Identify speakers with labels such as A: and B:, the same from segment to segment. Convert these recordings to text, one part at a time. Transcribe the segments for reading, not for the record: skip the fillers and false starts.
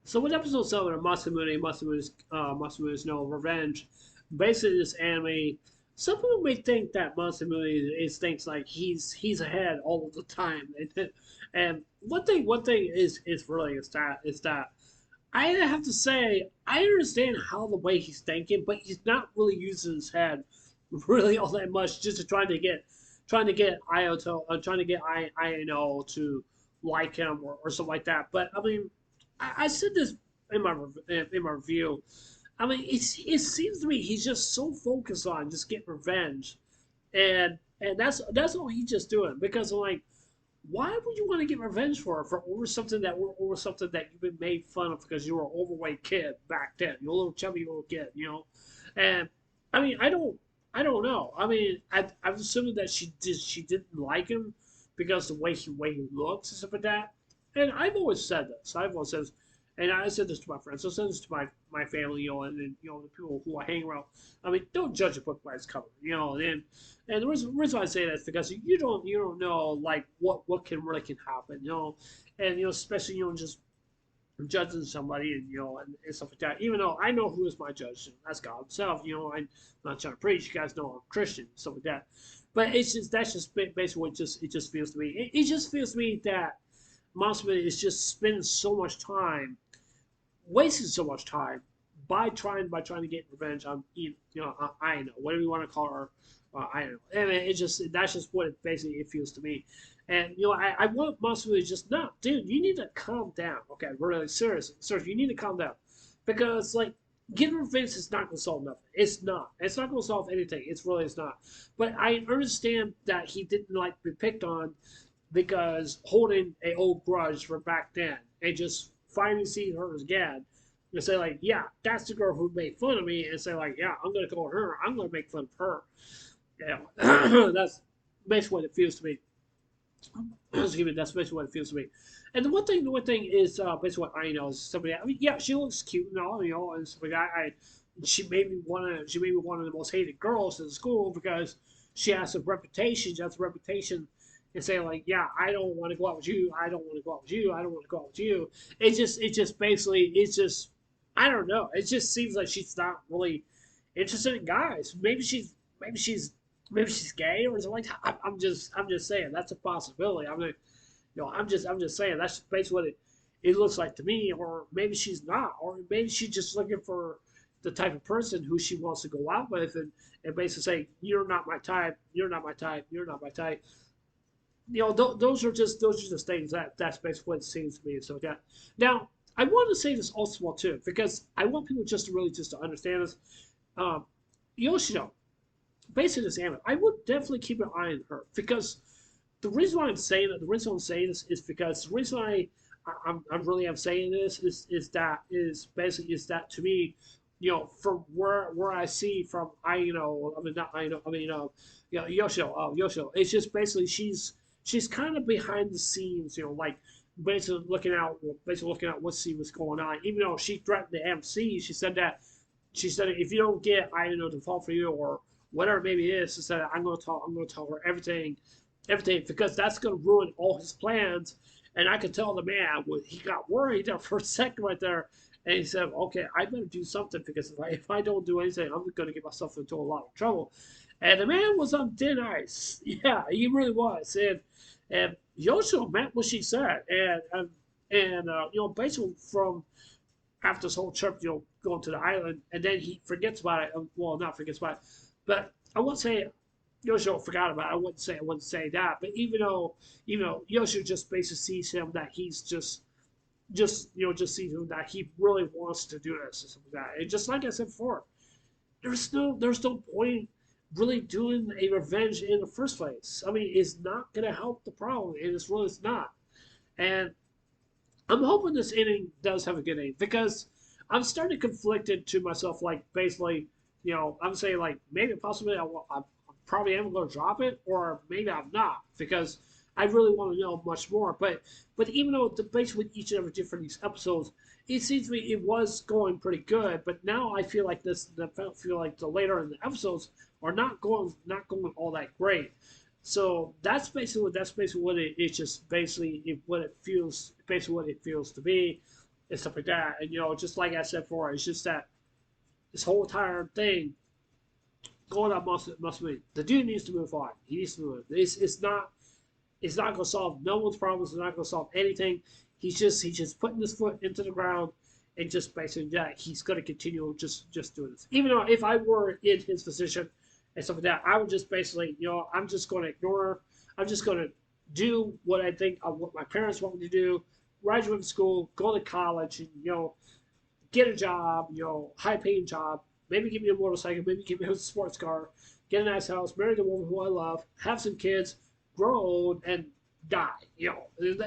A: So with episode 7 of Masamune's no Revenge, basically this anime, some people may think that Masamune is thinks like he's ahead all of the time, and one thing is really is that I have to say I understand how the way he's thinking, but he's not really using his head really all that much just to trying to get Ioto trying to get Ino to like him or something like that. But I mean, I said this in my review. I mean, it seems to me he's just so focused on just getting revenge, and that's all he's just doing because I'm like, why would you want to get revenge for over something that you've been made fun of because you were an overweight kid back then, you're a little chubby little kid, and I mean, I don't know. I mean, I'm assuming that she didn't like him because the way he looks and stuff like that. And I've always said this. I've always said this, and I said this to my friends. I said this to my family, and the people who I hang around. I mean, don't judge a book by its cover, and the reason why I say that is because you don't know like what can happen, and especially just judging somebody and stuff like that. Even though I know who is my judge, that's God Himself. I'm not trying to preach. You guys know I'm Christian, stuff like that. But that's just basically what it just feels to me. It just feels to me that Mossman is just spending so much time, wasting so much time by trying to get revenge on I know whatever you want to call her. I don't know. I mean, that's just what it feels to me. And I want Masamu to just no, dude. You need to calm down. Okay, really seriously, you need to calm down because like getting revenge is not going to solve nothing. It's not. It's not going to solve anything. It's not. But I understand that he didn't like be picked on because holding a old grudge from back then and just finally seeing her again and say like, yeah, that's the girl who made fun of me, and say like, yeah, I'm gonna call her, I'm gonna make fun of her. Yeah, that's basically what it feels to me. Excuse me, that's basically what it feels to me. And the one thing is basically what I know is somebody. I mean, yeah, she looks cute and all, and stuff like that. She may be one of the most hated girls in school because she has a reputation. She has a reputation and say like, yeah, I don't want to go out with you. I don't want to go out with you. I don't want to go out with you. It just basically, I don't know. It just seems like she's not really interested in guys. Maybe she's maybe she's gay or something like that. I'm just saying that's a possibility. I'm just saying that's basically what it looks like to me. Or maybe she's not, or maybe she's just looking for the type of person who she wants to go out with, and basically say you're not my type, you're not my type, you're not my type. Those are just things that's basically what it seems to me and stuff like that. Now I want to say this also too because I want people just to really just to understand this. Um, Yoshino, based on this anime, I would definitely keep an eye on her because the reason I'm saying this is because the reason I'm saying this is that to me, from where I see from I mean not I mean Yoshio, it's just basically she's kind of behind the scenes, like basically looking out what see what's going on. Even though she threatened the MC, she said if you don't get I to fall for you or whatever maybe it is, she said I'm gonna tell her everything because that's gonna ruin all his plans. And I could tell the man he got worried there for a second right there, and he said, "Okay, I better do something because if I don't do anything, I'm gonna get myself into a lot of trouble." And the man was on thin ice. Yeah, he really was. And Yoshio meant what she said, and basically from after this whole trip, going to the island, and then he forgets about it. Well, not forgets about it, but I won't say Yoshio forgot about it. I wouldn't say that. But even though Yoshio just basically sees him that he's just sees him that he really wants to do this and something like that. And just like I said before, there's no point really doing a revenge in the first place. I mean, it's not gonna help the problem, and it's not. And I'm hoping this inning does have a good inning because I'm starting conflicted to myself. Like basically, I'm saying like maybe possibly I probably am going to drop it, or maybe I'm not because I really want to know much more. But even though the base with each and every different these episodes, it seems to me it was going pretty good. But now I feel like feel like the later in the episodes are not going all that great. So that's basically what it's just basically what it feels to be. and stuff like that. And just like I said before, it's just that this whole entire thing going on must be the dude needs to move on. He needs to move. It's not going to solve no one's problems. It's not going to solve anything. He's just putting his foot into the ground and just basically that he's going to continue just doing this. Even though if I were in his position and stuff like that, I would just basically I'm just going to ignore. I'm just going to do what I think what my parents want me to do. Graduate from school, go to college, and get a job, high paying job. Maybe give me a motorcycle. Maybe give me a sports car. Get a nice house. Marry the woman who I love. Have some kids. Grow old and die.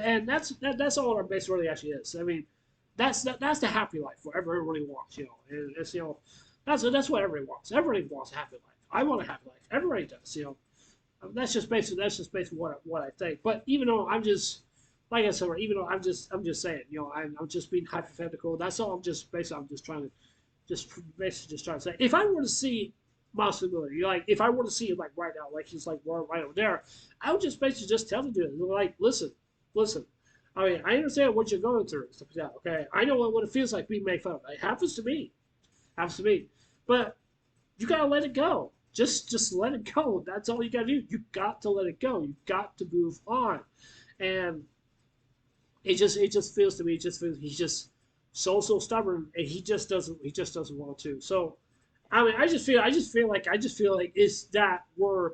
A: And that's all our base really actually is. I mean, that's the happy life what everybody wants. And it's that's what everybody wants. Everybody wants a happy life. I want a happy life. Everybody does. That's just basically what I think. But even though I'm just like I said, even though I'm just saying, I'm just being hypothetical. That's all. I'm just trying to basically just trying to say. If I were to see Masamune, like if I were to see him like right now, like he's like right over there, I would just basically just tell the dude, like, listen. I mean, I understand what you're going through and stuff like that. Okay, I know what it feels like being made fun of. It happens to me, but you gotta let it go. Just let it go. That's all you gotta do. You got to let it go. You got to move on, and it just feels to me. It just feels he's just so stubborn, and he just doesn't want to. So, I mean, I just feel like it's that we're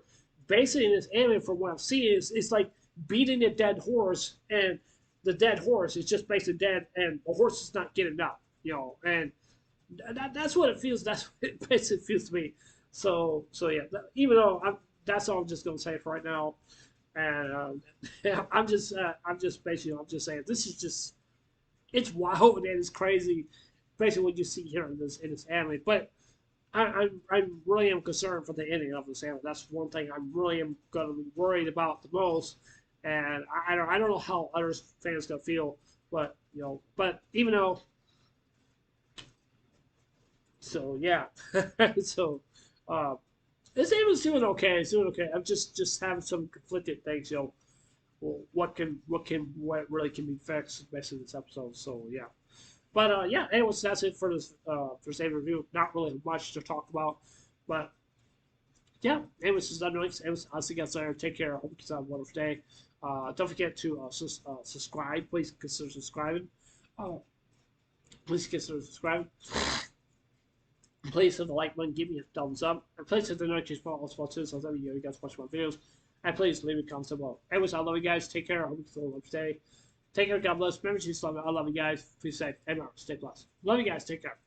A: basically in this anime from what I'm seeing it's like beating a dead horse, and the dead horse is just basically dead, and the horse is not getting up, and that's what it feels. That's what it basically feels to me. So yeah. Even though that's all I'm just gonna say for right now, and I'm just saying this is just it's wild and it's crazy, basically what you see here in this anime. But I really am concerned for the ending of this anime. That's one thing I really am gonna be worried about the most. And I don't know how other fans gonna feel, but even though so yeah, so uh, this anime is doing okay. It's doing okay. I'm just having some conflicted things. Well, what really can be fixed basically this episode. So yeah. But yeah, anyways, that's it for this first anime review. Not really much to talk about, but yeah. Anyways, this is Unnoise. Anyways, I'll see you guys later. Take care. I hope you guys have a wonderful day. Don't forget to subscribe. Please consider subscribing. Uh, please consider subscribing. Please hit the like button, give me a thumbs up, and please hit the notification bell also too, so that you guys watch my videos. And please leave a comment below. Anyways, I love you guys. Take care. I hope you have a wonderful day. Take care. God bless. Remember, I love you guys. Please safe and stay blessed. Love you guys. Take care.